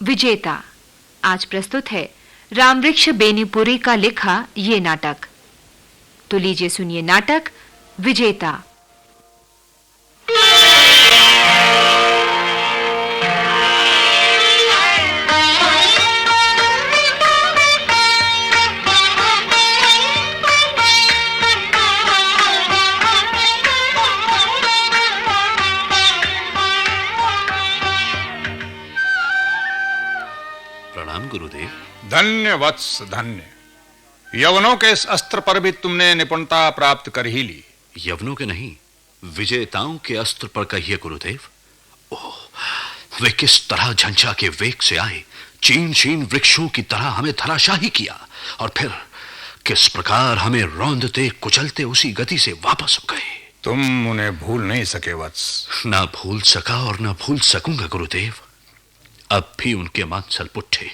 विजेता। आज प्रस्तुत है रामवृक्ष बेनीपुरी का लिखा ये नाटक। तो लीजिए सुनिए नाटक विजेता। प्रणाम गुरुदेव। धन्य वत्स धन्य। यवनों के इस अस्त्र पर भी तुमने निपुणता प्राप्त कर ही ली। यवनों के नहीं, विजेताओं के अस्त्र पर कहिए गुरुदेव। ओह, वे किस तरह झंझा के वेग से आए, चीन चीन वृक्षों की तरह हमें धराशाही किया और फिर किस प्रकार हमें रौंदते कुचलते उसी गति से वापस हो गए। तुम उन्हें भूल नहीं सके वत्स। ना भूल सका और ना भूल सकूंगा गुरुदेव। अब भी उनके मांसल पुट्ठे,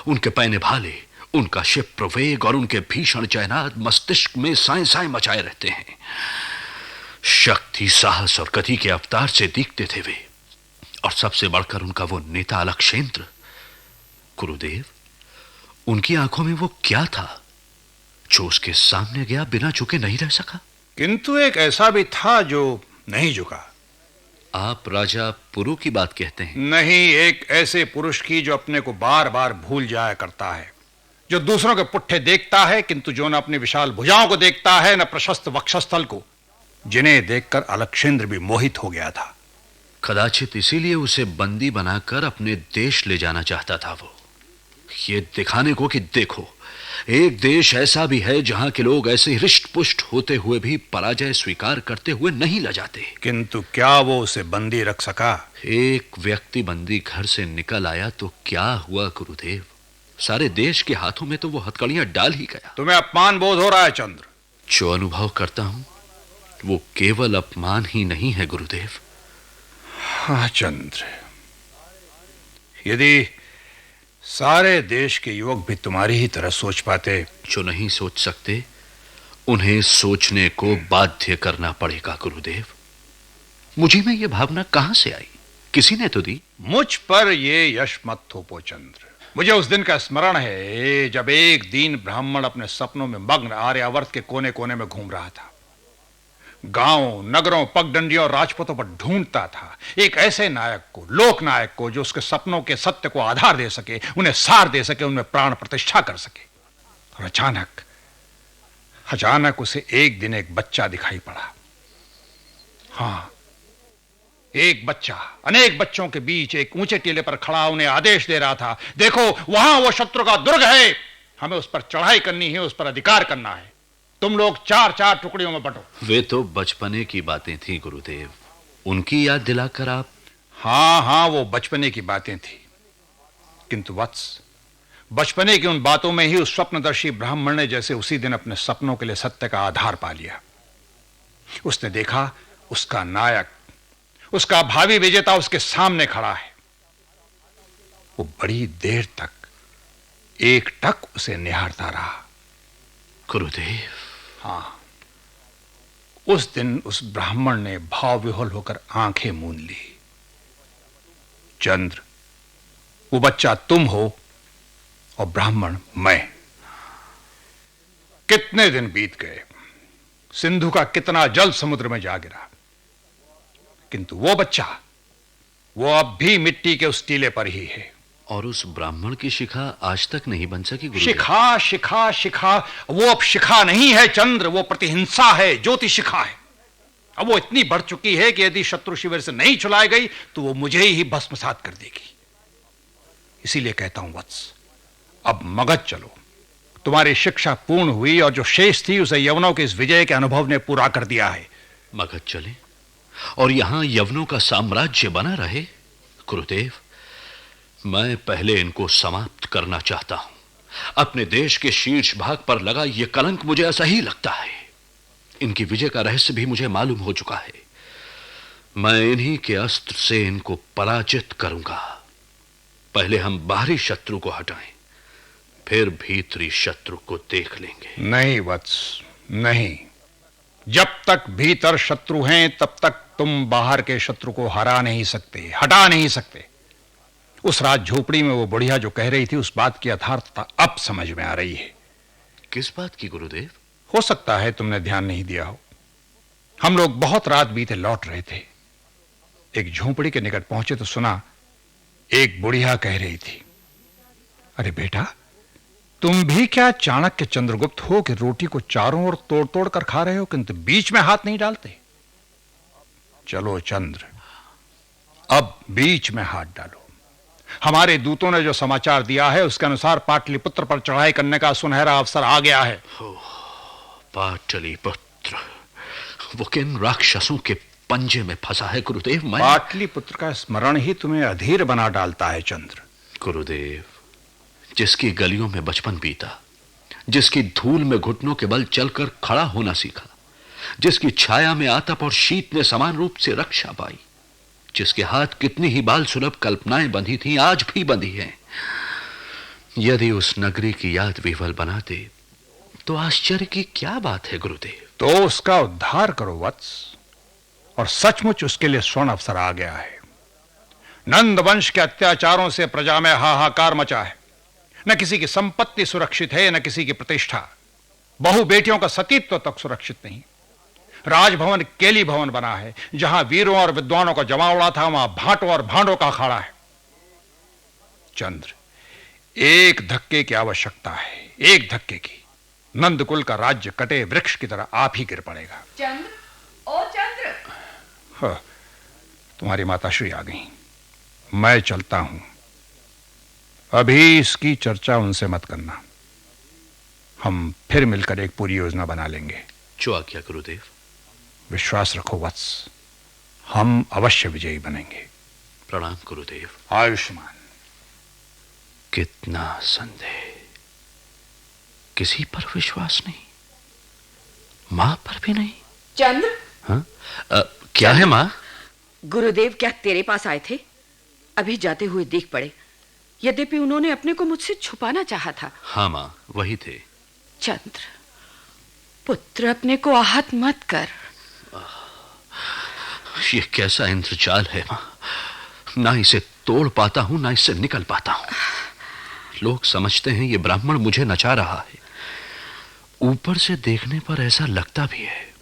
उनके पैने भाले, उनका क्षिप्र वेग और उनके भीषण जयनाद मस्तिष्क में साए साए मचाए रहते हैं। शक्ति, साहस और गति के अवतार से दिखते थे वे, और सबसे बढ़कर उनका वो नेता अलक्षेंद्र। गुरुदेव, उनकी आंखों में वो क्या था जो उसके सामने गया बिना झुके नहीं रह सका? किंतु एक ऐसा भी था जो नहीं झुका। आप राजा पुरु की बात कहते हैं? नहीं, एक ऐसे पुरुष की जो अपने को बार बार भूल जाया करता है, जो दूसरों के पुट्ठे देखता है किंतु जो न अपनी विशाल भुजाओं को देखता है न प्रशस्त वक्षस्थल को, जिन्हें देखकर अलक्षेंद्र भी मोहित हो गया था। कदाचित इसीलिए उसे बंदी बनाकर अपने देश ले जाना चाहता था वो, ये दिखाने को कि देखो, एक देश ऐसा भी है जहां के लोग ऐसे हृष्ट पुष्ट होते हुए भी पराजय स्वीकार करते हुए नहीं लजाते। किंतु क्या वो उसे बंदी रख सका? एक व्यक्ति बंदी घर से निकल आया तो क्या हुआ गुरुदेव? सारे देश के हाथों में तो वो हथकड़ियां डाल ही गया। तुम्हें अपमान बोध हो रहा है चंद्र? जो अनुभव करता हूं वो केवल अपमान ही नहीं है गुरुदेव। हाँ चंद्र, यदि सारे देश के युवक भी तुम्हारी ही तरह सोच पाते। जो नहीं सोच सकते उन्हें सोचने को बाध्य करना पड़ेगा गुरुदेव। मुझे में यह भावना कहां से आई? किसी ने तो दी। मुझ पर यह यश मत थोपो चंद्र। मुझे उस दिन का स्मरण है जब एक दीन ब्राह्मण अपने सपनों में मग्न आर्यावर्त के कोने कोने में घूम रहा था, गांवों, नगरों, पगडंडियों और राजपूतों पर ढूंढता था एक ऐसे नायक को, लोक नायक को, जो उसके सपनों के सत्य को आधार दे सके, उन्हें सार दे सके, उनमें प्राण प्रतिष्ठा कर सके। और अचानक उसे एक दिन एक बच्चा दिखाई पड़ा। हां, एक बच्चा अनेक बच्चों के बीच एक ऊंचे टीले पर खड़ा उन्हें आदेश दे रहा था, देखो वहां वो शत्रु का दुर्ग है, हमें उस पर चढ़ाई करनी है, उस पर अधिकार करना है, तुम लोग चार चार टुकड़ियों में बंटो। वे तो बचपने की बातें थी गुरुदेव, उनकी याद दिलाकर आप। हां, वो बचपने की बातें थी, किंतु वत्स, बचपने की उन बातों में ही उस स्वप्नदर्शी ब्राह्मण ने जैसे उसी दिन अपने सपनों के लिए सत्य का आधार पा लिया। उसने देखा उसका नायक, उसका भावी विजेता उसके सामने खड़ा है। वो बड़ी देर तक एकटक उसे निहारता रहा। गुरुदेव, हां, उस दिन उस ब्राह्मण ने भाव विह्वल होकर आंखें मूंद ली। चंद्र, वो बच्चा तुम हो और ब्राह्मण मैं। कितने दिन बीत गए, सिंधु का कितना जल समुद्र में जा गिरा, किंतु वो बच्चा, वो अब भी मिट्टी के उस टीले पर ही है। और उस ब्राह्मण की शिखा आज तक नहीं बन सकी गुरुदेव। शिखा शिखा शिखा, वो अब शिखा नहीं है चंद्र, वो प्रतिहिंसा है, ज्योति शिखा है। अब वो इतनी बढ़ चुकी है कि यदि शत्रु शिविर से नहीं छुड़ाई गई तो वो मुझे ही भस्मसात कर देगी। इसीलिए कहता हूं वत्स, अब मगध चलो। तुम्हारी शिक्षा पूर्ण हुई और जो शेष थी उसे यवनों के इस विजय के अनुभव ने पूरा कर दिया है। मगध चले और यहां यवनों का साम्राज्य बना रहे? गुरुदेव, मैं पहले इनको समाप्त करना चाहता हूं। अपने देश के शीर्ष भाग पर लगा यह कलंक मुझे ऐसा ही लगता है। इनकी विजय का रहस्य भी मुझे मालूम हो चुका है। मैं इन्हीं के अस्त्र से इनको पराजित करूंगा। पहले हम बाहरी शत्रु को हटाएं, फिर भीतरी शत्रु को देख लेंगे। नहीं वत्स, नहीं। जब तक भीतर शत्रु हैं तब तक तुम बाहर के शत्रु को हरा नहीं सकते, हटा नहीं सकते। उस रात झोपड़ी में वो बुढ़िया जो कह रही थी, उस बात की यथार्थता अब समझ में आ रही है। किस बात की गुरुदेव? हो सकता है तुमने ध्यान नहीं दिया हो। हम लोग बहुत रात बीते लौट रहे थे। एक झोपड़ी के निकट पहुंचे तो सुना एक बुढ़िया कह रही थी, अरे बेटा, तुम भी क्या चाणक्य चंद्रगुप्त हो कि रोटी को चारों ओर तोड़ तोड़ कर खा रहे हो, किंतु बीच में हाथ नहीं डालते? चलो चंद्र, अब बीच में हाथ डालो। हमारे दूतों ने जो समाचार दिया है उसके अनुसार पाटलिपुत्र पर चढ़ाई करने का सुनहरा अवसर आ गया है। पाटलिपुत्र, वो किन राक्षसों के पंजे में फंसा है गुरुदेव? पाटलिपुत्र का स्मरण ही तुम्हें अधीर बना डालता है चंद्र। गुरुदेव, जिसकी गलियों में बचपन बीता, जिसकी धूल में घुटनों के बल चलकर खड़ा होना सीखा, जिसकी छाया में आतप और शीत ने समान रूप से रक्षा पाई, जिसके हाथ कितनी ही बाल सुलभ कल्पनाएं बंधी थी, आज भी बंधी हैं, यदि उस नगरी की याद विह्वल बनाते तो आश्चर्य की क्या बात है गुरुदेव? तो उसका उद्धार करो वत्स, और सचमुच उसके लिए स्वर्ण अवसर आ गया है। नंद वंश के अत्याचारों से प्रजा में हाहाकार मचा है। न किसी की संपत्ति सुरक्षित है, न किसी की प्रतिष्ठा। बहु बेटियों का सतीत्व तक सुरक्षित नहीं। राजभवन केली भवन बना है। जहां वीरों और विद्वानों का जमावड़ा था, वहां भाटों और भांडों का अखाड़ा है। चंद्र, एक धक्के की आवश्यकता है, एक धक्के की। नंदकुल का राज्य कटे वृक्ष की तरह आप ही गिर पड़ेगा। चंद्र, ओ चंद्र। हाँ, तुम्हारी माताश्री आ गई। मैं चलता हूं। अभी इसकी चर्चा उनसे मत करना। हम फिर मिलकर एक पूरी योजना बना लेंगे। जो आज्ञा गुरुदेव। विश्वास रखो वत्स, हम अवश्य विजयी बनेंगे। प्रणाम गुरुदेव। आयुष्मान। कितना संदेह, किसी पर विश्वास नहीं, मां पर भी नहीं। चंद्र। हाँ? क्या है मां? गुरुदेव क्या तेरे पास आए थे? अभी जाते हुए देख पड़े। यद्यपि उन्होंने अपने को मुझसे छुपाना चाहा था। हाँ मां, वही थे। चंद्र, पुत्र, अपने को आहत मत कर। ये कैसा इंद्रजाल है मां, ना इसे तोड़ पाता हूं, ना इससे निकल पाता हूं। लोग समझते हैं ये ब्राह्मण मुझे नचा रहा है। ऊपर से देखने पर ऐसा लगता भी है,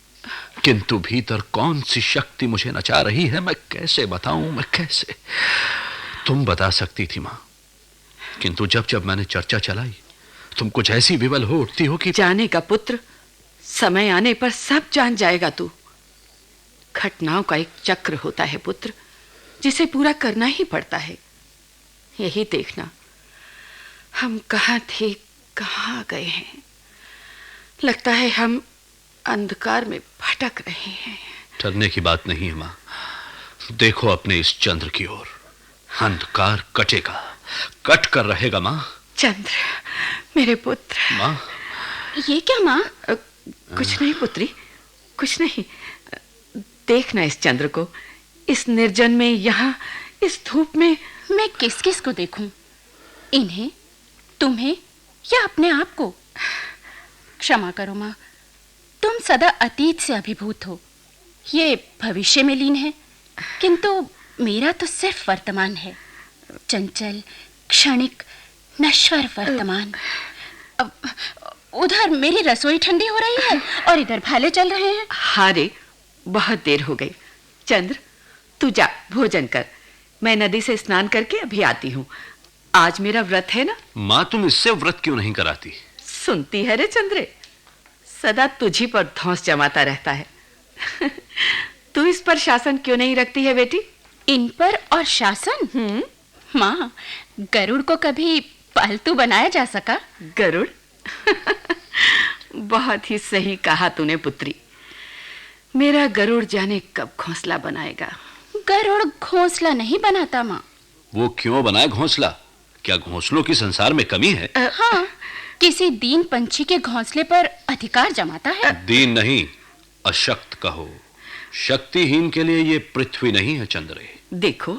किंतु भीतर कौन सी शक्ति मुझे नचा रही है, मैं कैसे बताऊं, मैं कैसे? तुम बता सकती थी मां, किंतु जब जब मैंने चर्चा चलाई, तुम कुछ ऐसी विवल हो उठती हो कि जाने का पुत्र, समय आने पर सब जान जाएगा तू। घटनाओं का एक चक्र होता है पुत्र, जिसे पूरा करना ही पड़ता है। यही देखना, हम कहाँ थे, कहाँ आ गए हैं। लगता है हम अंधकार में भटक रहे हैं। डरने की बात नहीं है मां। देखो अपने इस चंद्र की ओर। अंधकार कटेगा, कट कर रहेगा मां। चंद्र, मेरे पुत्र। मां, ये क्या मां? कुछ नहीं पुत्री, कुछ नहीं। देखना इस चंद्र को, इस निर्जन में, यहाँ इस धूप में। मैं किस किस को देखूं? इन्हें, तुम्हें या अपने आप को? क्षमा करो मां, तुम सदा अतीत से अभिभूत हो, ये भविष्य में लीन है, किंतु मेरा तो सिर्फ वर्तमान है। चंचल, क्षणिक, नश्वर वर्तमान। अब उधर मेरी रसोई ठंडी हो रही है और इधर भाले चल रहे हैं। हाँ रे, बहुत देर हो गई। चंद्र, तू जा भोजन कर। मैं नदी से स्नान करके अभी आती हूँ। आज मेरा व्रत है ना। मां, तुम इससे व्रत क्यों नहीं कराती? सुनती है रे चंद्रे, सदा तुझी पर धौंस जमाता रहता है। तू इस पर शासन क्यों नहीं रखती है बेटी? इन पर और शासन? मां, गरुड़ को कभी पालतू बनाया जा सका? गरुड़? बहुत ही सही कहा तूने पुत्री। मेरा गरुड़ जाने कब घोंसला बनाएगा। गरुड़ घोंसला नहीं बनाता मां। वो क्यों बनाए घोंसला? क्या घोंसलों की संसार में कमी है? हाँ, किसी दीन पंछी के घोंसले पर अधिकार जमाता है। दीन नहीं, अशक्त कहो। शक्तिहीन के लिए ये पृथ्वी नहीं है चंद्रे। देखो,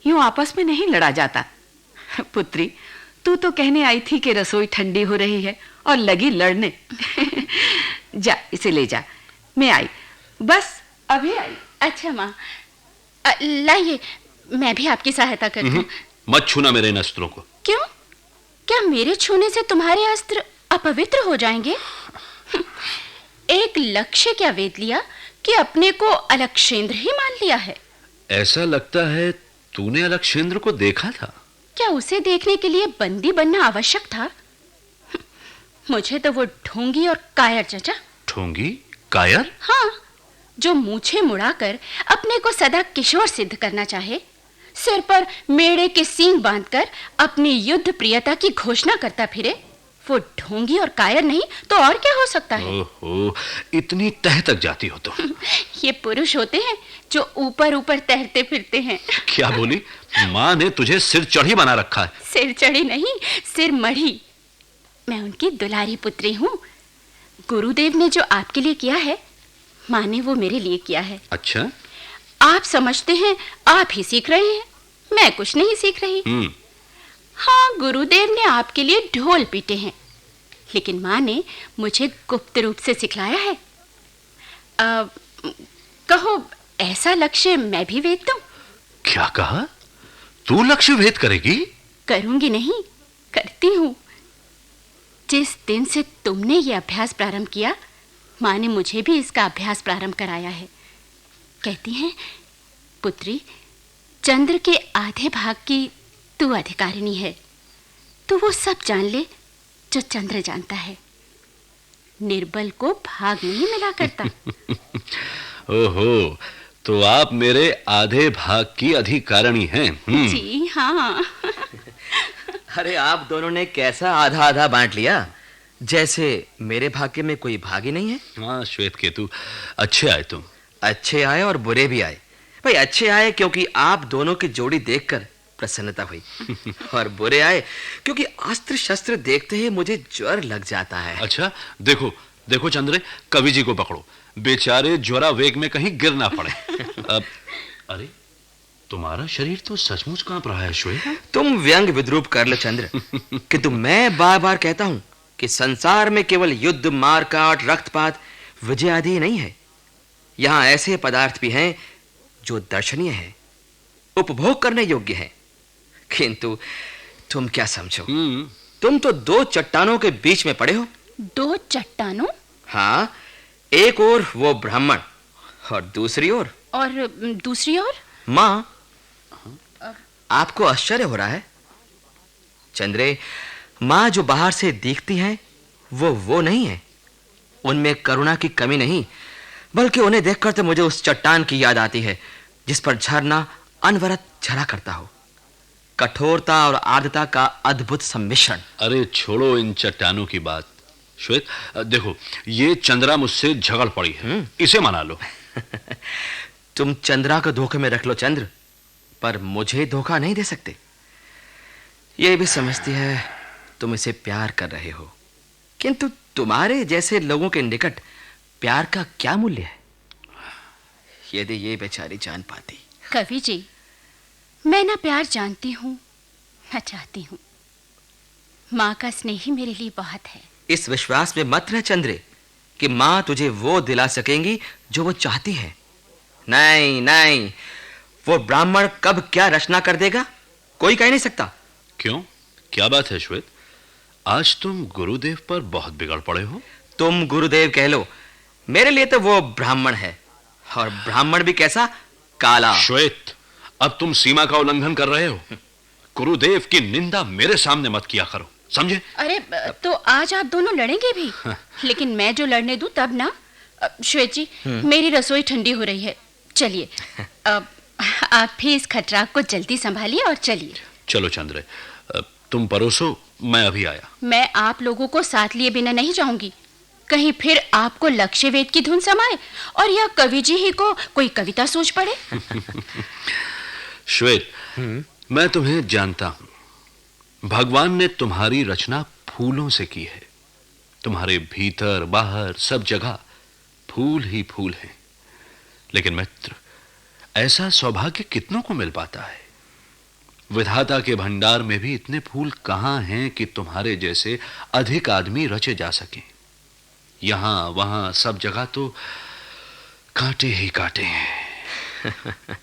यूं आपस में नहीं लड़ा जाता। पुत्री, तू तो कहने आई थी कि रसोई ठंडी हो रही है और लगी लड़ने। जा, इसे ले जा। मैं आई, बस अभी आई। अच्छा माँ, लाइए, मैं भी आपकी सहायता करती हूँ। मत छूना मेरे इन अस्त्रों को। क्यों? क्या मेरे छूने से तुम्हारे अस्त्र अपवित्र हो जाएंगे? एक लक्ष्य क्या वेद लिया कि अपने को अलक्षेंद्र ही मान लिया है। ऐसा लगता है तूने अलक्षेंद्र को देखा था। क्या उसे देखने के लिए बंदी बनना आवश्यक था? मुझे तो वो ढोंगी और कायर चचा। ढोंगी? कायर? हाँ, जो मूछें मुड़ाकर अपने को सदा किशोर सिद्ध करना चाहे, सिर पर मेढ़े के सींग बांधकर अपनी युद्ध प्रियता की घोषणा करता फिरे, वो ढोंगी और कायर नहीं तो और क्या हो सकता है? ओहो, इतनी तह तक जाती हो तुम। ये पुरुष होते हैं जो ऊपर ऊपर तैरते फिरते हैं। क्या बोली? माँ ने तुझे सिर चढ़ी बना रखा है। सिर चढ़ी नहीं, सिर मढ़ी। मैं उनकी दुलारी पुत्री हूँ। गुरुदेव ने जो आपके लिए किया है, माँ ने वो मेरे लिए किया है। अच्छा? आप समझते हैं आप ही सीख रहे हैं, मैं कुछ नहीं सीख रही। हाँ, गुरुदेव ने आपके लिए ढोल पीटे हैं, लेकिन माँ ने मुझे गुप्त रूप से सिखलाया है। कहो, ऐसा लक्ष्य मैं भी वेद दूं? क्या कहा? तू लक्ष्य भेद करेगी? करूंगी नहीं, करती हूँ। जिस दिन से तुमने ये अभ्यास प्रारंभ किया, माँ ने मुझे भी इसका अभ्यास प्रारंभ कराया है। कहती हैं, पुत्री, चंद्र के आधे भाग की तू अधिकारिणी है। तू वो सब जान ले जो चंद्र जानता है। निर्बल को भाग नहीं मिला करता। ओहो, तो आप मेरे आधे भाग की अधिकारिणी हैं। जी हाँ। अरे आप दोनों ने कैसा आधा आधा बांट लिया, जैसे मेरे भाग्य में कोई भाग ही नहीं है। हाँ श्वेत केतु, अच्छे आए तुम। अच्छे आए और बुरे भी आए। भाई अच्छे आए क्योंकि आप दोनों की जोड़ी देखकर प्रसन्नता हुई, और बुरे आए क्योंकि अस्त्र शस्त्र देखते ही मुझे ज्वर लग जाता है। अच्छा, देखो देखो चंद्रे, कवि जी को पकड़ो, बेचारे ज्वरा वेग में कहीं गिर ना पड़े। अब अरे, तुम्हारा शरीर तो सचमुच कांप रहा है श्वेत। तुम व्यंग विद्रूप कर लो चंद्र, किंतु मैं बार बार कहता हूं कि संसार में केवल युद्ध, मारकाट, रक्तपात, विजय आदि नहीं है। यहां ऐसे पदार्थ भी हैं जो दर्शनीय हैं, उपभोग करने योग्य हैं, किंतु तुम क्या समझो? तुम तो दो चट्टानों के बीच में पड़े हो। दो चट्टानों? हाँ, एक ओर वो ब्राह्मण और दूसरी ओर माँ। आपको आश्चर्य हो रहा है चंद्रे? माँ जो बाहर से दिखती हैं वो नहीं है। उनमें करुणा की कमी नहीं, बल्कि उन्हें देखकर तो मुझे उस चट्टान की याद आती है जिस पर झरना अनवरत झरा करता हो। कठोरता और आर्द्रता का अद्भुत सम्मिश्रण। अरे छोड़ो इन चट्टानों की बात श्वेत। देखो, ये चंद्रा मुझसे झगड़ पड़ी है, इसे मना लो। तुम चंद्रा को धोखे में रख लो चंद्र, पर मुझे धोखा नहीं दे सकते। ये भी समझती है तुम इसे प्यार कर रहे हो, किंतु तुम्हारे जैसे लोगों के निकट प्यार का क्या मूल्य है? यदि ये बेचारी जान पाती। कवि जी, मैं ना प्यार जानती हूँ न चाहती हूँ। माँ का स्नेह ही मेरे लिए बहुत है। इस विश्वास में मत रह चंद्रे कि माँ तुझे वो दिला सकेंगी जो वो चाहती है। नहीं नहीं, वो ब्राह्मण कब क्या रचना कर देगा कोई कह नहीं सकता। क्यों, क्या बात है श्वेत? आज तुम गुरुदेव पर बहुत बिगड़ पड़े हो। तुम गुरुदेव कह लो, मेरे लिए तो वो ब्राह्मण है, और ब्राह्मण भी कैसा? काला। श्वेत, अब तुम सीमा का उल्लंघन कर रहे हो। गुरुदेव की निंदा मेरे सामने मत किया करो, समझे? अरे, तो आज आप दोनों लड़ेंगे भी? लेकिन मैं जो लड़ने दूं तब ना। श्वेत जी, मेरी रसोई ठंडी हो रही है, चलिए। आप भी इस खटराग को जल्दी संभालिए और चलिए। चलो चंद्रे, तुम परोसो, मैं अभी आया। मैं आप लोगों को साथ लिए बिना नहीं जाऊंगी। कहीं फिर आपको लक्ष्य वेद की धुन समाए और या कवि जी ही को कोई कविता सोच पड़े। श्वेत, मैं तुम्हें जानता हूं। भगवान ने तुम्हारी रचना फूलों से की है। तुम्हारे भीतर बाहर सब जगह फूल ही फूल हैं। लेकिन मित्र, ऐसा सौभाग्य कितनों को मिल पाता है? विधाता के भंडार में भी इतने फूल कहां हैं कि तुम्हारे जैसे अधिक आदमी रचे जा सकें। यहां वहां सब जगह तो कांटे ही कांटे हैं।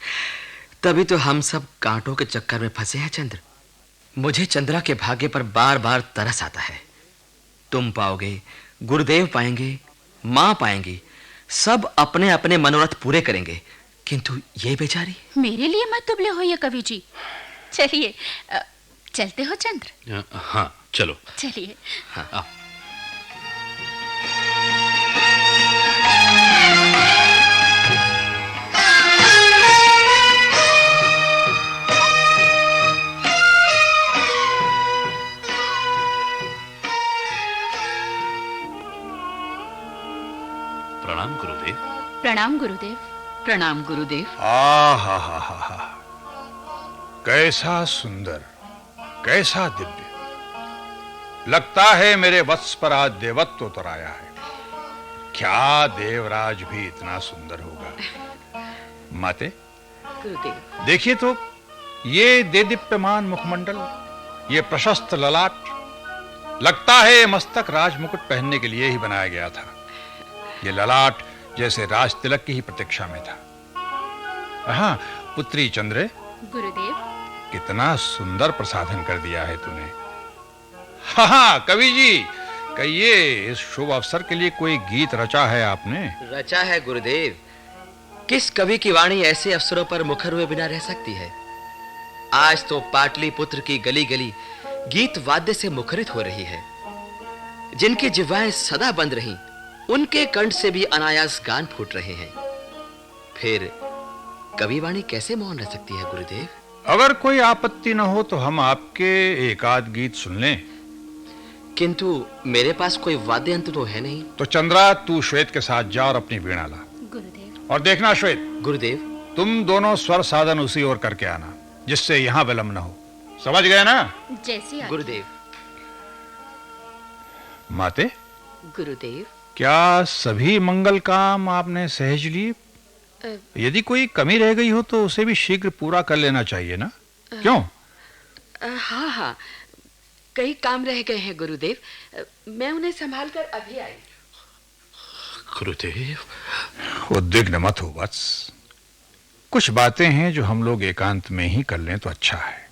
तभी तो हम सब कांटों के चक्कर में फंसे हैं चंद्र। मुझे चंद्रा के भाग्य पर बार-बार तरस आता है। तुम पाओगे, गुरुदेव पाएंगे, मां पाएंगी, सब अपने-अपने मनोरथ पूरे करेंगे, किंतु ये बेचारी। मेरे लिए मत दुबले होइए कवि जी। चलिए, चलते हो चंद्र? हाँ, चलो। चलिए। हाँ। प्रणाम गुरुदेव। प्रणाम गुरुदेव। प्रणाम गुरुदेव। हा हा हा हा, कैसा सुंदर, कैसा दिव्य। लगता है मेरे वत्स पर आज देवत्व उतर आया है। क्या देवराज भी इतना सुंदर होगा। माते, गुरुदेव। देखिए तो, ये देदीप्यमान मुखमंडल, ये प्रशस्त ललाट, लगता है ये मस्तक राजमुकुट पहनने के लिए ही बनाया गया था। ये ललाट जैसे राज तिलक की ही प्रतीक्षा में था। हाँ पुत्री चंद्रे, गुरुदेव। कितना सुंदर प्रसाधन कर दिया है तूने। हाँ कवि जी, कहिए, इस शुभ अवसर के लिए कोई गीत रचा है आपने? रचा है गुरुदेव। किस कवि की वाणी ऐसे अवसरों पर मुखर हुए बिना रह सकती है। आज तो पाटलिपुत्र की गली गली गीत वाद्य से मुखरित हो रही है। जिनकी जिह्वाएं सदा बंद रहीं, उनके कंठ से भी अनायास गान फूट रहे हैं। फिर कवि वाणी कैसे मौन रह सकती है गुरुदेव? अगर कोई आपत्ति न हो तो हम आपके एक आध गीत सुन लें। किंतु मेरे पास कोई वाद्य यंत्र तो है नहीं। तो चंद्रा, तू श्वेत के साथ जा और अपनी वीणा ला। गुरुदेव। और देखना श्वेत, गुरुदेव। तुम दोनों स्वर साधन उसी ओर करके आना, जिससे यहां विलंब न हो। समझ गए ना? जैसी आज्ञा। गुरुदेव। माते, गुरुदेव। क्या सभी मंगल काम आपने सहज लिए? यदि कोई कमी रह गई हो तो उसे भी शीघ्र पूरा कर लेना चाहिए ना? क्यों? हाँ हाँ, कई काम रह गए हैं गुरुदेव। मैं उन्हें संभाल कर अभी आई। गुरुदेव। उद्विग्न मत हो वत्स। कुछ बातें हैं जो हम लोग एकांत में ही कर लें तो अच्छा है।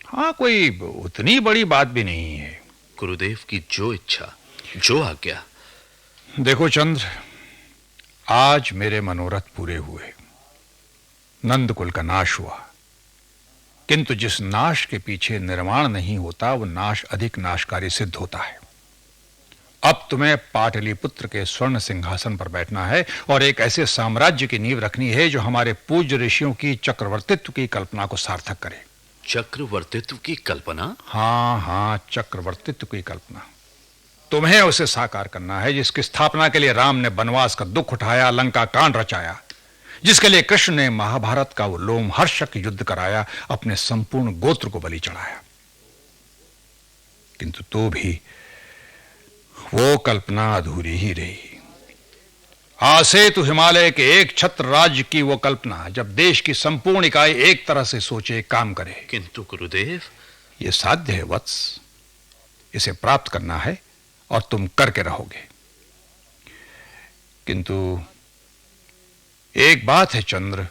हाँ, कोई उतनी बड़ी बात भी नहीं है। गुरुदेव की जो इच्छा, जो आज्ञा। देखो चंद्र, आज मेरे मनोरथ पूरे हुए। नंदकुल का नाश हुआ, किंतु जिस नाश के पीछे निर्माण नहीं होता, वो नाश अधिक नाशकारी सिद्ध होता है। अब तुम्हें पाटलिपुत्र के स्वर्ण सिंहासन पर बैठना है और एक ऐसे साम्राज्य की नींव रखनी है जो हमारे पूज्य ऋषियों की चक्रवर्तित्व की कल्पना को सार्थक करे। चक्रवर्तित्व की कल्पना? हाँ हाँ, चक्रवर्तित्व की कल्पना। तुम्हें उसे साकार करना है जिसकी स्थापना के लिए राम ने वनवास का दुख उठाया, लंका कांड रचाया, जिसके लिए कृष्ण ने महाभारत का वो लोमहर्षक युद्ध कराया, अपने संपूर्ण गोत्र को बलि चढ़ाया। किंतु तो भी वो कल्पना अधूरी ही रही। आसे तो हिमालय के एक छत्र राज्य की वो कल्पना, जब देश की संपूर्ण इकाई एक तरह से सोचे, काम करे। किंतु गुरुदेव, ये साध्य है वत्स। इसे प्राप्त करना है और तुम करके रहोगे। किंतु एक बात है चंद्र,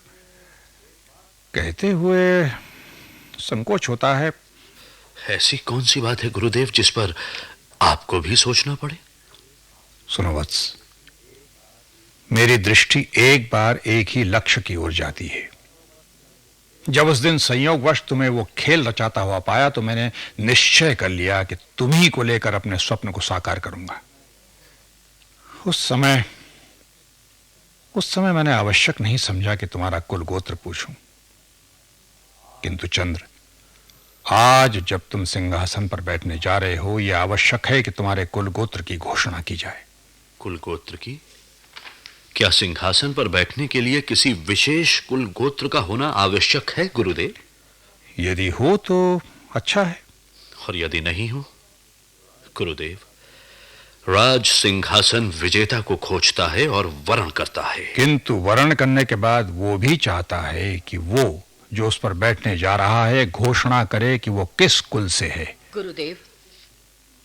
कहते हुए संकोच होता है। ऐसी कौन सी बात है गुरुदेव जिस पर आपको भी सोचना पड़े? सुनो वत्स, मेरी दृष्टि एक बार एक ही लक्ष्य की ओर जाती है। जब उस दिन संयोगवश तुम्हें वो खेल रचाता हुआ पाया तो मैंने निश्चय कर लिया कि तुम्ही को लेकर अपने स्वप्न को साकार करूंगा। उस समय मैंने आवश्यक नहीं समझा कि तुम्हारा कुल गोत्र पूछूं। किंतु चंद्र, आज जब तुम सिंहासन पर बैठने जा रहे हो, यह आवश्यक है कि तुम्हारे कुल गोत्र की घोषणा की जाए। कुल गोत्र की? क्या सिंहासन पर बैठने के लिए किसी विशेष कुल गोत्र का होना आवश्यक है गुरुदेव? यदि हो तो अच्छा है, और यदि नहीं हो? गुरुदेव, राज सिंहासन विजेता को खोजता है और वरण करता है। किंतु वरण करने के बाद वो भी चाहता है कि वो जो उस पर बैठने जा रहा है घोषणा करे कि वो किस कुल से है। गुरुदेव,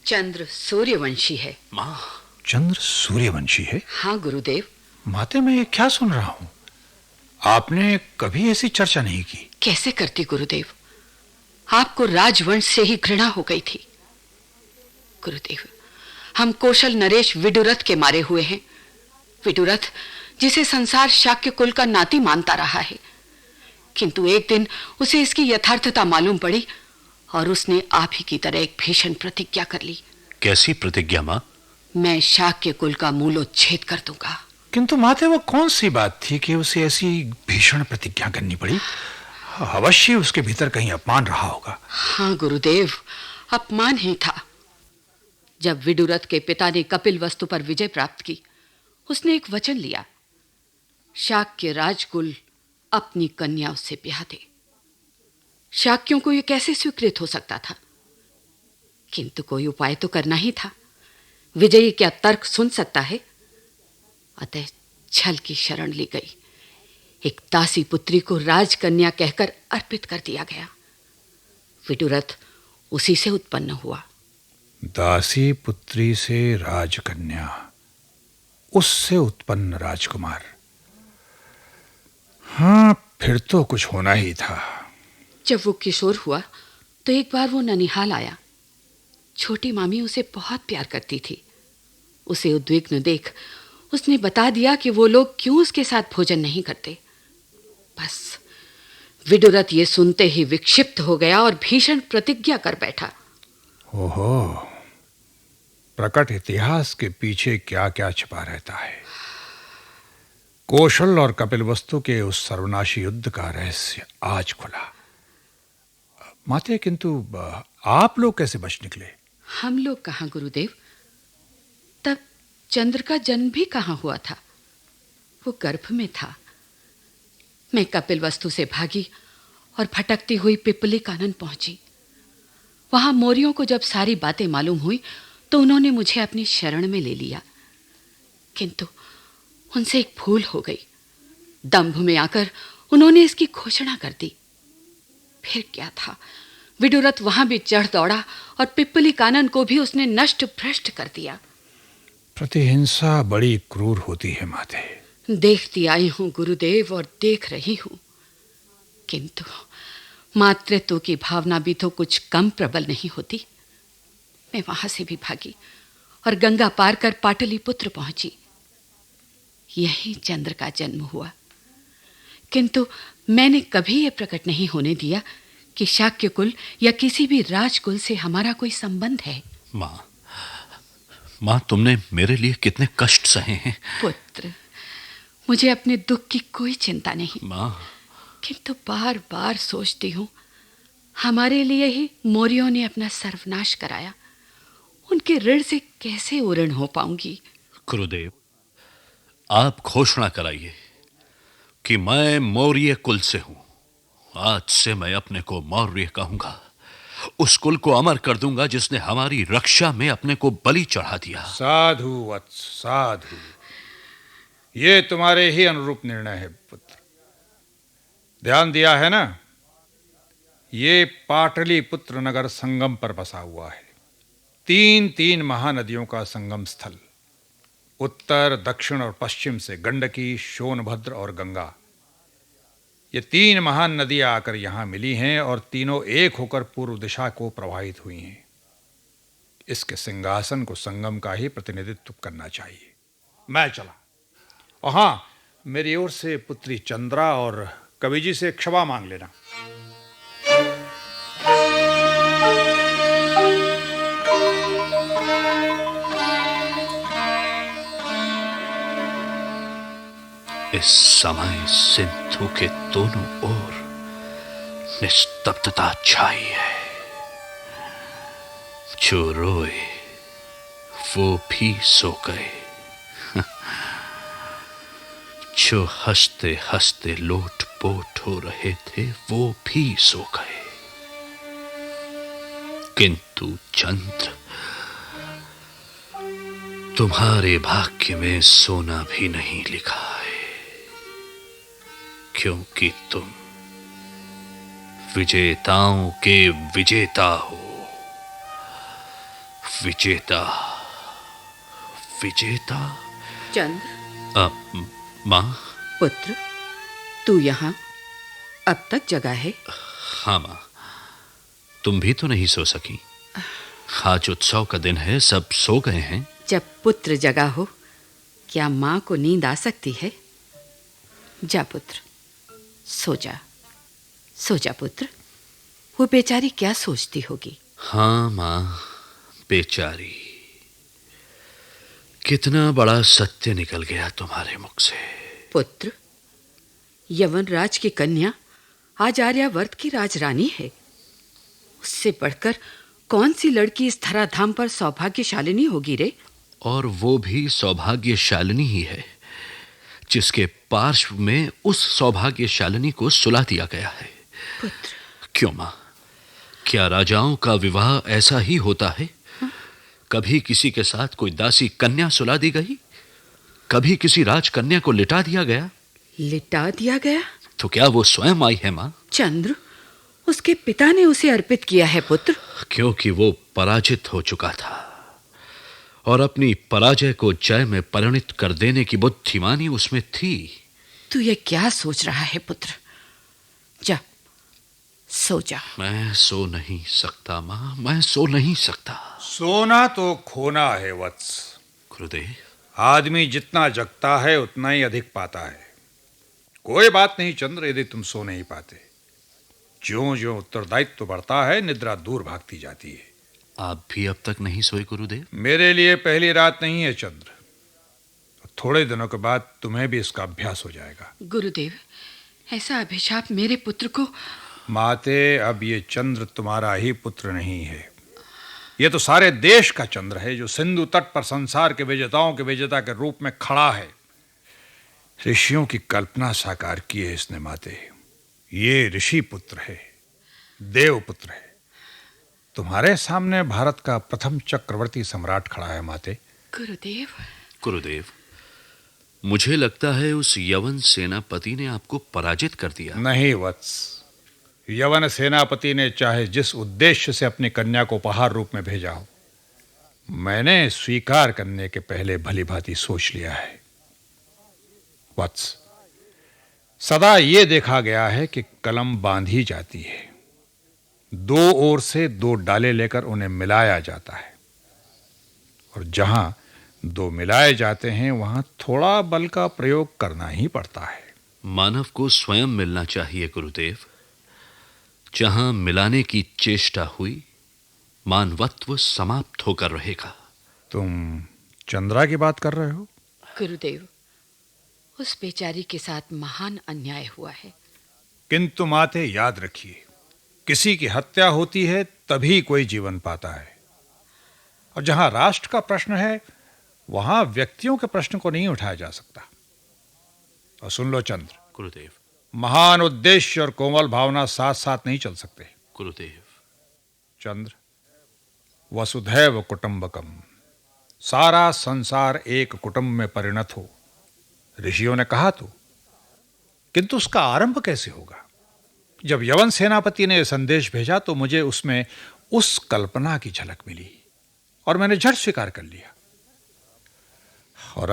चंद्र सूर्यवंशी है। मां, चंद्र सूर्यवंशी है? हाँ गुरुदेव। माते, मैं ये क्या सुन रहा हूं? आपने कभी ऐसी चर्चा नहीं की। कैसे करती गुरुदेव? आपको राजवंश से ही घृणा हो गई थी। गुरुदेव, हम कौशल नरेश विदुरथ के मारे हुए हैं। विदुरथ जिसे संसार शाक्य कुल का नाती मानता रहा है, किंतु एक दिन उसे इसकी यथार्थता मालूम पड़ी और उसने आप ही की तरह एक भीषण प्रतिज्ञा कर ली। कैसी प्रतिज्ञा मां? मैं शाक्य कुल का मूलोच्छेद कर दूंगा। किंतु माते, वो कौन सी बात थी कि उसे ऐसी भीषण प्रतिज्ञा करनी पड़ी? अवश्य उसके भीतर कहीं अपमान रहा होगा। हाँ गुरुदेव, अपमान ही था। जब विदुरथ के पिता ने कपिल वस्तु पर विजय प्राप्त की, उसने एक वचन लिया, शाक्य राजकुल अपनी कन्या उससे ब्याह दे। शाक्यों को यह कैसे स्वीकृत हो सकता था? किंतु कोई उपाय तो करना ही था। विजयी क्या तर्क सुन सकता है? अतः छल की शरण ली गई। एक दासी पुत्री को राजकन्या कहकर अर्पित कर दिया गया। विदुरथ उसी से उत्पन्न हुआ। दासी पुत्री से राजकन्या, उससे उत्पन्न राजकुमार। हाँ, फिर तो कुछ होना ही था। जब वो किशोर हुआ तो एक बार वो ननिहाल आया। छोटी मामी उसे बहुत प्यार करती थी। उसे उद्विग्न देख उसने बता दिया कि वो लोग क्यों उसके साथ भोजन नहीं करते। बस विदुरथ ये सुनते ही विक्षिप्त हो गया और भीषण प्रतिज्ञा कर बैठा। ओहो, प्रकट इतिहास के पीछे क्या क्या छिपा रहता है। कौशल और कपिलवस्तु के उस सर्वनाशी युद्ध का रहस्य आज खुला। माते, किंतु आप लोग कैसे बच निकले? हम लोग कहाँ गुरुदेव, तब चंद्र का जन्म भी कहाँ हुआ था। वो गर्भ में था। मैं कपिलवस्तु से भागी और भटकती हुई पिपली कानन पहुंची। वहां मोरियों को जब सारी बातें मालूम हुई तो उन्होंने मुझे अपनी शरण में ले लिया। किंतु उनसे एक भूल हो गई। दंभ में आकर उन्होंने इसकी घोषणा कर दी। फिर क्या था, विदुरथ वहां भी चढ़ दौड़ा और पिपली कानन को भी उसने नष्ट भ्रष्ट कर दिया। प्रतिहिंसा बड़ी क्रूर होती है माते। देखती आई हूं गुरुदेव और देख रही हूं, किंतु मातृत्व की भावना भी तो कुछ कम प्रबल नहीं होती। मैं वहां से भी भागी और गंगा पार कर पाटलिपुत्र पहुंची। यही चंद्र का जन्म हुआ। किंतु मैंने कभी यह प्रकट नहीं होने दिया कि शाक्य कुल या किसी भी राजकुल से हमारा कोई संबंध है। मां, तुमने मेरे लिए कितने कष्ट सहे हैं। पुत्र, मुझे अपने दुख की कोई चिंता नहीं। मां, किंतु बार बार सोचती हूँ, हमारे लिए ही मौर्यों ने अपना सर्वनाश कराया। उनके ऋण से कैसे उऋण हो पाऊंगी? गुरुदेव, आप घोषणा कराइए कि मैं मौर्य कुल से हूं। आज से मैं अपने को मौर्य कहूंगा। उस कुल को अमर कर दूंगा जिसने हमारी रक्षा में अपने को बलि चढ़ा दिया। साधु वत्स, साधु। ये तुम्हारे ही अनुरूप निर्णय है पुत्र। ध्यान दिया है ना? ये पाटलिपुत्र नगर संगम पर बसा हुआ है। तीन महानदियों का संगम स्थल। उत्तर, दक्षिण और पश्चिम से गंडकी, सोनभद्र और गंगा। ये तीन महान नदियां आकर यहां मिली हैं और तीनों एक होकर पूर्व दिशा को प्रवाहित हुई हैं। इसके सिंहासन को संगम का ही प्रतिनिधित्व करना चाहिए। मैं चला। और हां, मेरी ओर से पुत्री चंद्रा और कवि जी से क्षमा मांग लेना। इस समय सिंधु के दोनों ओर निस्तब्धता छाई है। जो रोए वो भी सो गए। जो हंसते हंसते लोटपोट हो रहे थे वो भी सो गए। किंतु चंद्र, तुम्हारे भाग्य में सोना भी नहीं लिखा है, क्योंकि तुम विजेताओं के विजेता हो। विजेता, विजेता। चंद्र, मां। पुत्र, तू यहां अब तक जगा है? हाँ मां। तुम भी तो नहीं सो सकी? आज उत्सव का दिन है, सब सो गए हैं। जब पुत्र जगा हो, क्या माँ को नींद आ सकती है? जा पुत्र, सो जा पुत्र। वो बेचारी क्या सोचती होगी? हाँ माँ, बेचारी। कितना बड़ा सत्य निकल गया तुम्हारे मुख से। पुत्र, यवनराज की कन्या आज आर्यावर्त की राजरानी है। उससे बढ़कर कौन सी लड़की इस धराधाम पर सौभाग्यशालिनी होगी रे? और वो भी सौभाग्यशालिनी ही है जिसके पार्श्व में उस सौभाग्यशालिनी को सुला दिया गया है। पुत्र, क्यों माँ, क्या राजाओं का विवाह ऐसा ही होता है? कभी किसी के साथ कोई दासी कन्या सुला दी गई, कभी किसी राजकन्या को लिटा दिया गया। लिटा दिया गया? तो क्या वो स्वयं आई है माँ? चंद्र, उसके पिता ने उसे अर्पित किया है पुत्र। क्योंकि वो पराजित हो चुका था और अपनी पराजय को जय में परिणत कर देने की बुद्धिमानी उसमें थी। तू ये क्या सोच रहा है पुत्र? जा, सो जा। मैं सो नहीं सकता माँ, मैं सो नहीं सकता। सोना तो खोना है वत्स। गुरुदेव, आदमी जितना जगता है उतना ही अधिक पाता है। कोई बात नहीं चंद्र, यदि तुम सो नहीं पाते। ज्यों-ज्यों उत्तरदायित्व बढ़ता है, निद्रा दूर भागती जाती है। आप भी अब तक नहीं सोए गुरुदेव? मेरे लिए पहली रात नहीं है चंद्र। थोड़े दिनों के बाद तुम्हें भी इसका अभ्यास हो जाएगा। गुरुदेव, ऐसा अभिशाप मेरे पुत्र को। माते, अब ये चंद्र तुम्हारा ही पुत्र नहीं है, ये तो सारे देश का चंद्र है, जो सिंधु तट पर संसार के विजेताओं के विजेता के रूप में खड़ा है। ऋषियों की कल्पना साकार की है इसने माते। ये ऋषि पुत्र है, देव पुत्र है। तुम्हारे सामने भारत का प्रथम चक्रवर्ती सम्राट खड़ा है माते। गुरुदेव, गुरुदेव, मुझे लगता है उस यवन सेनापति ने आपको पराजित कर दिया। नहीं वत्स, यवन सेनापति ने चाहे जिस उद्देश्य से अपनी कन्या को उपहार रूप में भेजा हो, मैंने स्वीकार करने के पहले भली भांति सोच लिया है। वत्स, सदा यह देखा गया है कि कलम बांधी जाती है, दो ओर से दो डाले लेकर उन्हें मिलाया जाता है, और जहां दो मिलाए जाते हैं वहां थोड़ा बल का प्रयोग करना ही पड़ता है। मानव को स्वयं मिलना चाहिए गुरुदेव। जहां मिलाने की चेष्टा हुई, मानवत्व समाप्त होकर रहेगा। तुम चंद्रा की बात कर रहे हो? गुरुदेव, उस बेचारी के साथ महान अन्याय हुआ है। किंतु माते, याद रखिए, किसी की हत्या होती है तभी कोई जीवन पाता है, और जहां राष्ट्र का प्रश्न है वहां व्यक्तियों के प्रश्न को नहीं उठाया जा सकता। और सुन लो चंद्र, गुरुदेव। महान उद्देश्य और कोमल भावना साथ साथ नहीं चल सकते। गुरुदेव। चंद्र, वसुधैव कुटुंबकम, सारा संसार एक कुटुंब में परिणत हो, ऋषियों ने कहा तो, किंतु उसका आरंभ कैसे होगा? जब यवन सेनापति ने संदेश भेजा तो मुझे उसमें उस कल्पना की झलक मिली और मैंने झट स्वीकार कर लिया। और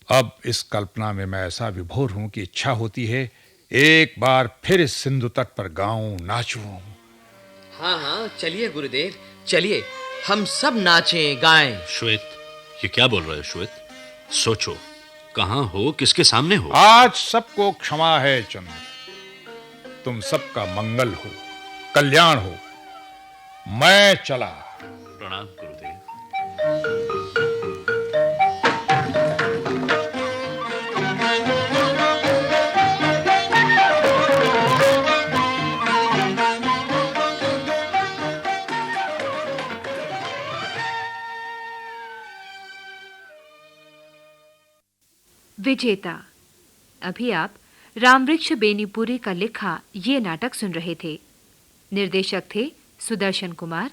अब इस कल्पना में मैं ऐसा विभोर हूं कि इच्छा होती है एक बार फिर इस सिंधु तट पर गाऊं, नाचूं। हाँ, चलिए गुरुदेव, चलिए, हम सब नाचें गाएं। श्वेत, ये क्या बोल रहे हो श्वेत? सोचो, कहां हो, किसके सामने हो? आज सबको क्षमा है चंद्र, तुम सबका मंगल हो, कल्याण हो। मैं चला। प्रणाम गुरुदेव। विजेता। अभी आप रामवृक्ष बेनीपुरी का लिखा ये नाटक सुन रहे थे। निर्देशक थे सुदर्शन कुमार,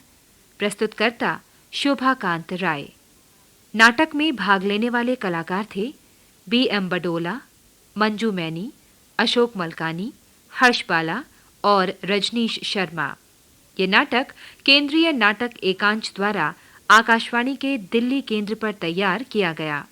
प्रस्तुतकर्ता शोभाकांत राय। नाटक में भाग लेने वाले कलाकार थे B.M. बडोला, मंजू मैनी, अशोक मलकानी, हर्ष बाला और रजनीश शर्मा। ये नाटक केंद्रीय नाटक एकांश द्वारा आकाशवाणी के दिल्ली केंद्र पर तैयार किया गया।